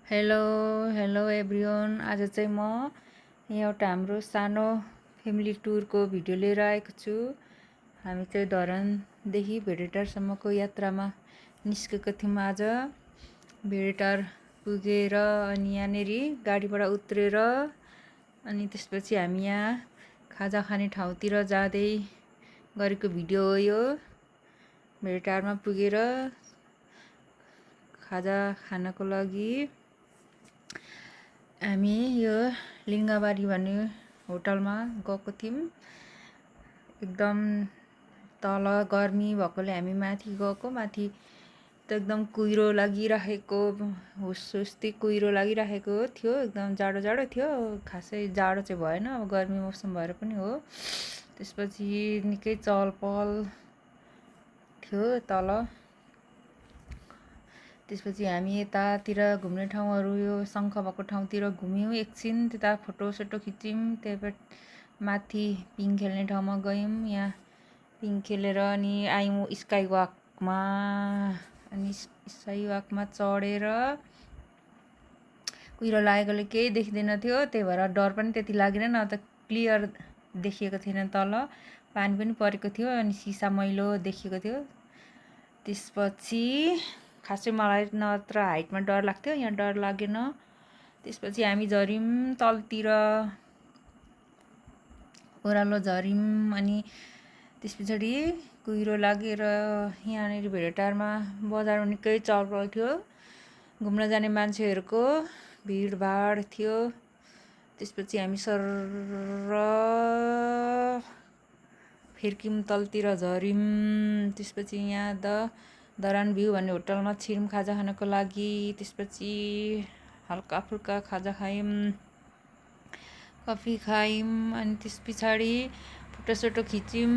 Hello hello everyone. आज चाहिँ म एउटा हाम्रो सानो फ्यामिली टुरको भिडियो लिएर आएको छु। हामी चाहिँ धरानदेखि भेडेटारसम्मको यात्रामा निस्केको थियौँ। आज भेडेटार पुगेर अनि यहाँनिर गाडीबाट उत्रेर अनि त्यसपछि हामी यहाँ खाजा खाने ठाउँतिर जाँदै गरेको भिडियो हो यो। भेडेटारमा पुगेर खाजा खानको लागि हामी यो लिङ्गाबारी भन्ने होटलमा गएको थियौँ। एकदम तल गर्मी भएकोले हामी माथि गएको। माथि त एकदम कुहिरो लागिराखेको, हुस्सुस्ती कुहिरो लागिराखेको थियो। एकदम जाडो जाडो थियो। खासै जाडो चाहिँ भएन, अब गर्मी मौसम भएर पनि हो। त्यसपछि निकै चहल पहल थियो तल। त्यसपछि हामी यतातिर घुम्ने ठाउँहरू यो शङ्ख भएको ठाउँतिर घुम्यौँ एकछिन, त्यता फोटोसोटो खिच्यौँ। त्यहाँबाट माथि पिङ खेल्ने ठाउँमा गयौँ। यहाँ पिङ खेलेर अनि आयौँ स्काई वकमा। अनि स्काई वकमा चढेर कुहिरो लागेकोले केही देखिँदैन थियो, त्यही भएर डर पनि त्यति लागेन। न त क्लियर देखिएको थिएन, तल पानी पनि परेको थियो अनि सिसा मैलो देखिएको थियो। त्यसपछि खासै मलाई नत्र हाइटमा डर लाग्थ्यो, यहाँ डर लागेन। त्यसपछि हामी झऱ्यौँ तलतिर, ओह्रालो झऱ्यौँ। अनि त्यस पछाडि कुहिरो लागेर यहाँनिर भेडेटारमा बजारमा निकै चहलपहल थियो। घुम्न जाने मान्छेहरूको भिडभाड थियो। त्यसपछि हामी सरर फर्क्यौँ, तलतिर झऱ्यौँ। त्यसपछि यहाँ धरान भ्यू भन्ने होटलमा छिर्यौँ खाजा खानको लागि। त्यसपछि हल्का फुल्का खाजा खायौँ, कफी खायौँ। अनि त्यस पछाडि फोटोसोटो खिच्यौँ।